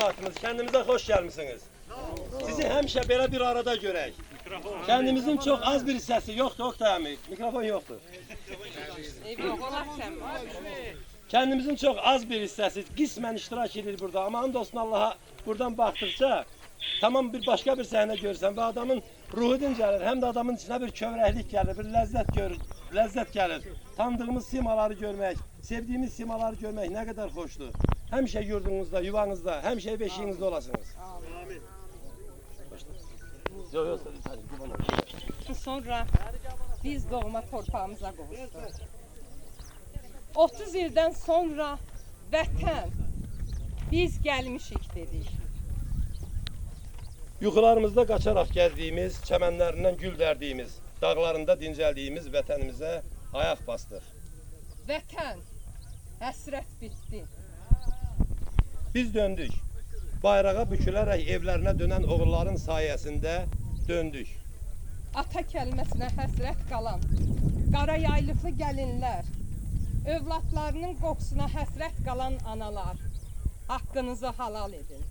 cemaatimiz, kendimize hoş gelmişsiniz. Sizi həmişə belə bir arada görək. Kendimizin çok az bir hissəsi yoxdur, Oktay əmi. Mikrofon yoxdur. Kendimizin çok az bir hissəsi qismən iştirak edir burada. Ama andolsun Allah'a buradan baktıkça tamam bir başka bir sahne görürsən ve adamın ruhu dincəlir. Hem de adamın içine bir kövrəklik gelir, bir lezzet gelir. Tanıdığımız simaları görmek, sevdiğimiz simaları görmek ne kadar hoşdur. Həmişə yurdunuzda, yuvanızda, həmişə beşiyinizdə olasınız. Amin. Sonra biz doğma torpağımıza qovuşduq. 30 ildən sonra vətən, biz gəlmişik dedik. Yuxularımızda qaçaraq gəzdiyimiz, çəmənlərindən gül dərdiyimiz, dağlarında dincəldiyimiz vətənimizə ayaq bastıq. Vətən, həsrət bitdi. Biz döndük. Bayrağa bükülərək evlərinə dönən oğulların sayəsində döndük. Ata kəlməsinə həsrət qalan, qara yaylıqlı gəlinlər, övladlarının qoxusuna həsrət qalan analar, haqqınızı halal edin.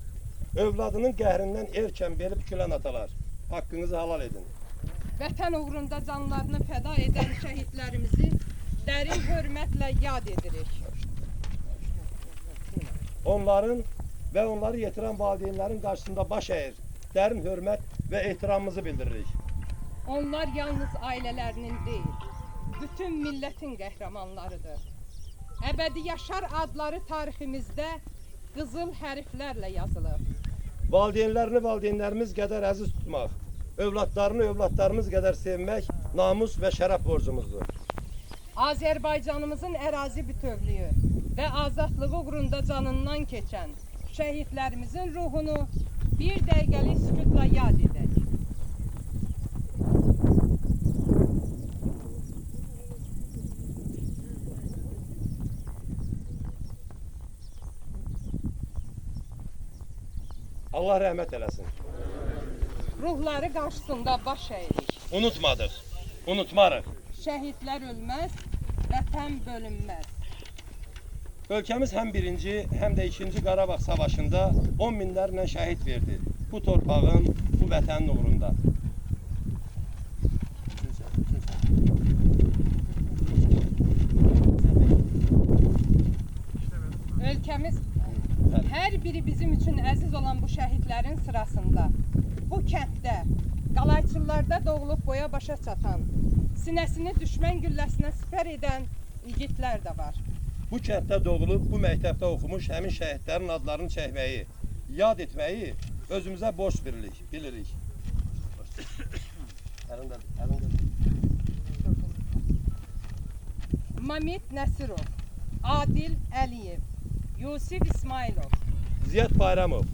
Övladının qəhrindən erkən beli bükülən atalar, haqqınızı halal edin. Vətən uğrunda canlarını fəda edən şəhidlərimizi dərin hörmətlə yad edirik. Onların və onları yetirən valideynlərin qarşısında baş əyir, dərin hörmət və ehtiramımızı bildiririk. Onlar yalnız ailələrinin deyil, bütün millətin qəhrəmanlarıdır. Əbədi yaşar adları tariximizdə qızıl hərflərlə yazılır. Valideynlərini valideynlərimiz qədər əziz tutmaq, övladlarını övladlarımız qədər sevmək namus və şərəf borcumuzdur. Azərbaycanımızın ərazi bütövlüyü və azadlığı uğrunda canından keçən şəhidlərimizin ruhunu bir dəqiqəlik sükutla yad edək. Allah rəhmət eləsin. Ruhları qarşısında baş əyirik. Unutmadıq, unutmarıq. Şəhidlər ölməz, vətən bölünməz. Ölkəmiz həm birinci, həm də ikinci Qarabağ savaşında 10 minlərlə şəhid verdi. Bu torpağın, bu vətənin uğrunda. Ölkəmiz hər biri bizim üçün əziz olan bu şəhidlərin sırasında, bu kənddə, qalayçılarda doğulub boya başa çatan, sinəsini düşmən gülləsinə sipər edən igidlər də var. Bu kənddə doğulub, bu məktəbdə oxumuş həmin şəhidlərin adlarını çəkməyi, yad etməyi özümüzə borc bilirik. Mamit Nəsirov, Adil Əliyev, Yusif İsmailov, Ziyad Bayramov,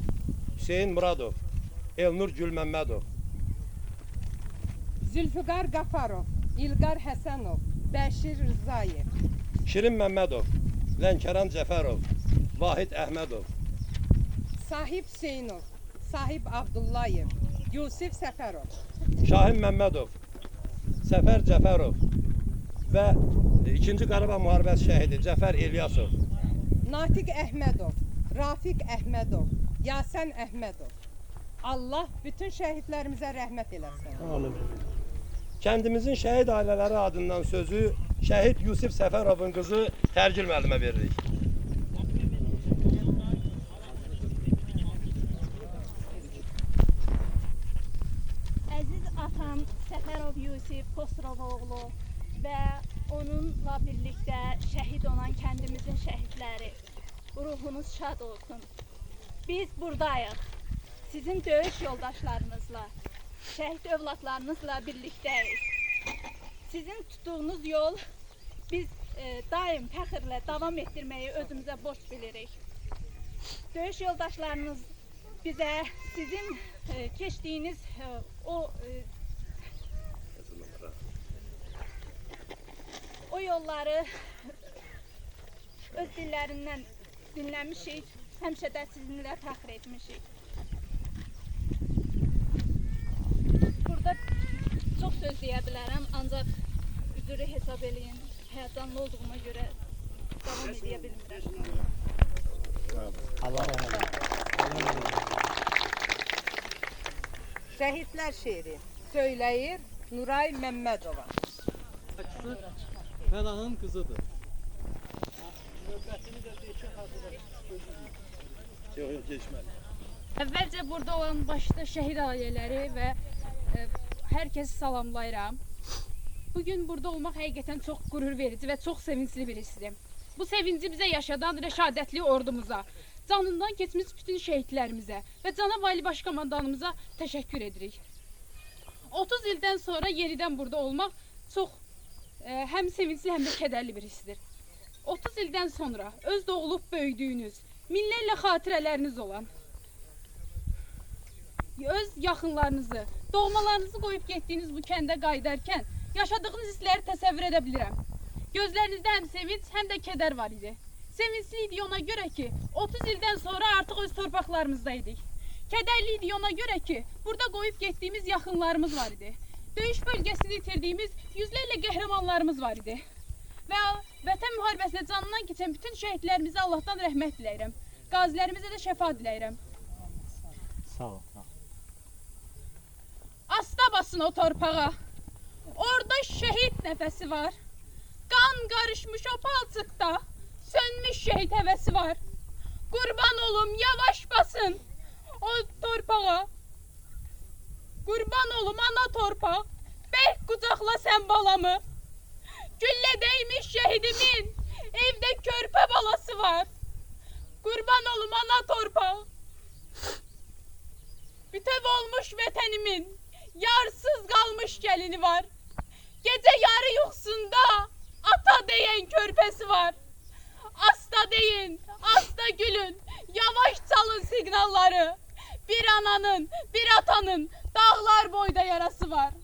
Hüseyin Muradov, Elnur Gülməmmədov, Zülfüqar Qafarov, İlqar Həsənov, Bəşir Rızayev, Şirin Məmmədov, Lənkəran Cəfərov, Vahid Əhmədov, Sahib Hüseynov, Sahib Abdullayev, Yusif Səfərov, Şahin Məmmədov, Səfər Cəfərov və 2-ci Qarabağ müharibəsi şəhidi Cəfər İlyasov, Natiq Əhmədov, Rafiq Əhmədov, Yasən Əhmədov. Allah bütün şəhidlərimizə rəhmət eləsin. Amin. Kəndimizin şəhid ailələri adından sözü şəhid Yusif Səfərovun qızı Tərgül müəllimə veririk. Əziz atam Səfərov Yusif Xosrovoğlu və onunla birlikdə şəhid olan kəndimizin şəhidləri, ruhunuz şad olsun. Biz buradayıq, sizin döyüş yoldaşlarınızla, şəhid övladlarınızla birlikdəyik. Sizin tutduğunuz yol biz daim fəxrlə davam etdirməyi özümüzə borc bilirik. Döyüş yoldaşlarınız bizə sizin keçdiyiniz o yolları öz dillərindən dinləmişik, həmişə də sizinlə fəxr etmişik. Burada çox söz deyə bilərəm, ancaq üzrü hesab eləyin, həyəcanlı olduğuma görə davam edə bilmirəm. Allah rəhmət eləsin. Şəhidlər şeiri söyləyir Nuray Məmmədova. Fənahın qızıdır. Yok yok geçmedi. Əvvəlcə burada olan başda şəhid ailələri və hər kəsi salamlayıram. Bugün burada olmaq həqiqətən çox qürur verici və çox sevincli bir hissdir. Bu sevinci bizə yaşadan rəşadətli ordumuza, canından keçmiş bütün şəhidlərimizə və cənab Ali Başkomandanımıza təşəkkür edirik. 30 ildən sonra yenidən burada olmaq çox həm sevincli, həm də kədərli bir hissdir. 30 ildən sonra öz doğulub böyüdüyünüz, minlərlə xatirələriniz olan, öz yaxınlarınızı, doğmalarınızı qoyub getdiyiniz bu kəndə qayıdarkən yaşadığınız hissləri təsəvvür edə bilirəm. Gözlərinizdə həm sevinç, həm də kədər var idi. Sevincli idi ona görə ki, 30 ildən sonra artıq öz torpaqlarımızdaydık. Kədərli idi ona görə ki, burada qoyub getdiyimiz yaxınlarımız var idi. Döyüş bölgəsini itirdiyimiz yüzlərlə qəhrəmanlarımız var idi. Və Vətən müharibəsində canından keçən bütün şəhidlərimizə Allahdan rəhmət diləyirəm. Qazilərimizə də şəfa diləyirəm. Sağ ol. Asta basın o torpağa. Orada şəhid nəfəsi var. Qan qarışmış o palçıqda. Sönmüş şəhid həvəsi var. Qurban olum, yavaş basın o torpağa. Qurban olum ana torpaq. Bərk qucaqla sən balamı. Güllə dəymiş şəhidimin evdə körpə balası var. Qurban olum ana torpaq. Bütöv olmuş vətənimin yarsız qalmış gəlini var. Gecə yarı yuxusunda ata deyən körpəsi var. Asta deyin, asta gülün, yavaş çalın siqnalları. Bir ananın, bir atanın dağlar boyda yarası var.